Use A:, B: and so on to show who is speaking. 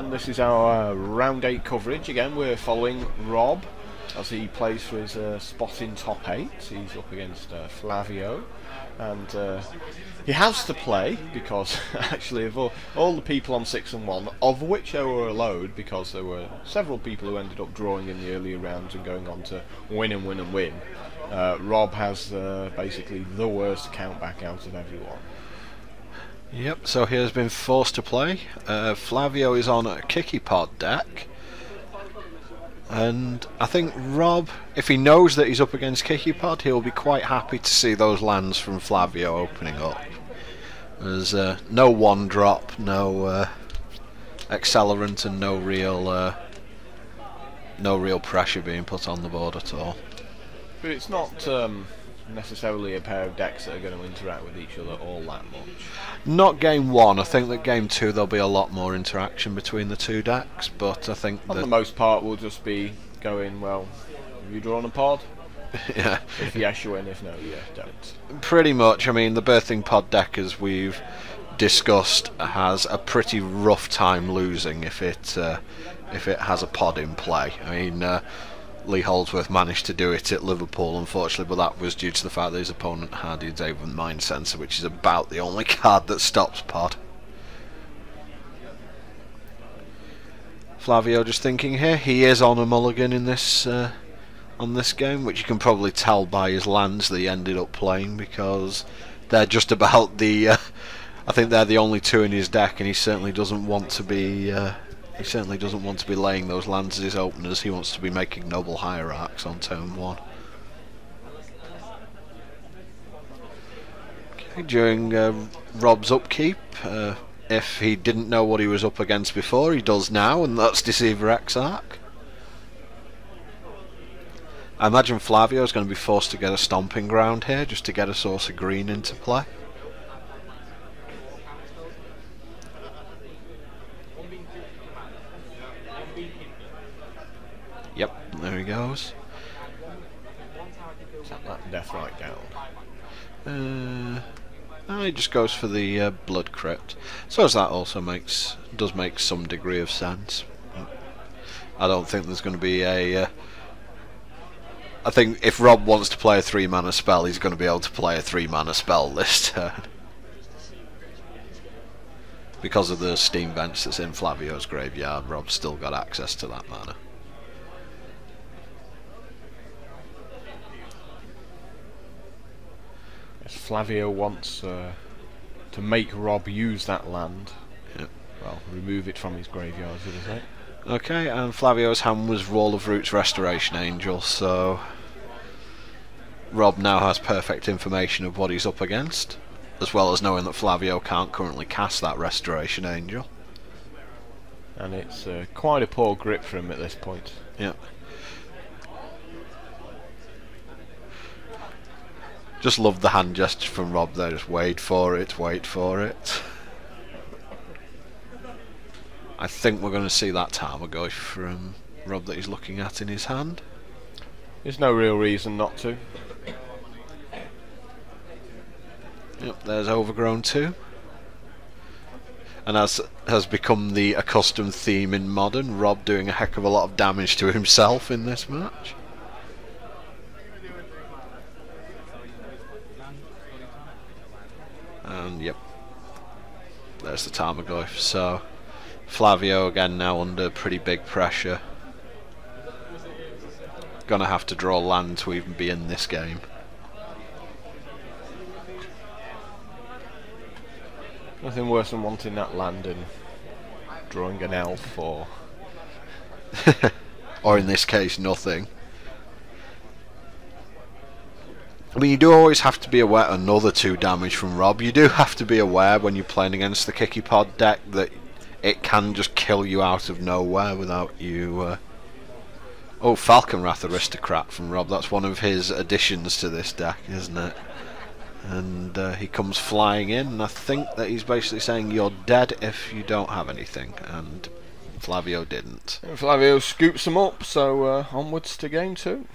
A: and this is our round 8 coverage. Again, we're following Rob as he plays for his spot in top 8. He's up against Flavio, and he has to play because actually of all the people on 6 and 1, of which there were a load, because there were several people who ended up drawing in the earlier rounds and going on to win and win and win, Rob has basically the worst countback out of everyone.
B: Yep, so he has been forced to play. Flavio is on a Kiki-Pod deck, and I think Rob, if he knows that he's up against Kiki-Pod, he'll be quite happy to see those lands from Flavio opening up. There's no one drop, no accelerant, and no real pressure being put on the board at all.
A: But it's not necessarily a pair of decks that are going to interact with each other all that much.
B: Not game 1. I think that game 2 there'll be a lot more interaction between the two decks, but I think
A: on the most part we'll just be going, well, have you drawn a pod?
B: Yeah.
A: If yes, you win. If no, you don't.
B: Pretty much. I mean, the birthing pod deck, as we've discussed, has a pretty rough time losing if it has a pod in play. I mean, Lee Holdsworth managed to do it at Liverpool, unfortunately, but that was due to the fact that his opponent had his Avon Mind Sensor, which is about the only card that stops pod. Flavio just thinking here, he is on a mulligan in this on this game, which you can probably tell by his lands that he ended up playing, because they're just about the I think they're the only 2 in his deck, and he certainly doesn't want to be laying those lands as his openers. He wants to be making Noble Hierarchs on turn 1. Okay, during Rob's upkeep, if he didn't know what he was up against before, he does now, and that's Deceiver Exarch. I imagine Flavio is going to be forced to get a stomping ground here just to get a source of green into play. Yep, there he goes.
A: Set that death right down.
B: He just goes for the blood crypt. So as that also does make some degree of sense. I don't think there's going to be a. I think if Rob wants to play a 3-mana spell, he's going to be able to play a 3-mana spell this turn. Because of the steam bench that's in Flavio's graveyard, Rob's still got access to that mana.
A: Flavio wants to make Rob use that land.
B: Yep.
A: Well, remove it from his graveyard, should I say.
B: Okay, and Flavio's hand was Wall of Roots Restoration Angel, so Rob now has perfect information of what he's up against, as well as knowing that Flavio can't currently cast that Restoration Angel.
A: And it's quite a poor grip for him at this point.
B: Yep. Just love the hand gesture from Rob there, just wait for it, wait for it. I think we're going to see that Tarmogoyf from Rob that he's looking at in his hand.
A: There's no real reason not to.
B: Yep, there's Overgrown 2. And as has become the accustomed theme in Modern, Rob doing a heck of a lot of damage to himself in this match. And yep, there's the Tarmogoyf. So Flavio again now under pretty big pressure. Gonna have to draw land to even be in this game.
A: Nothing worse than wanting that land and drawing an elf, or
B: or in this case nothing. I mean, you do always have to be aware. Another 2 damage from Rob. You do have to be aware when you're playing against the Kiki-Pod deck that it can just kill you out of nowhere without you. Oh, Falconwrath Aristocrat from Rob. That's one of his additions to this deck, isn't it? And he comes flying in, and I think that he's basically saying you're dead if you don't have anything. And Flavio didn't.
A: And Flavio scoops them up, so onwards to game 2.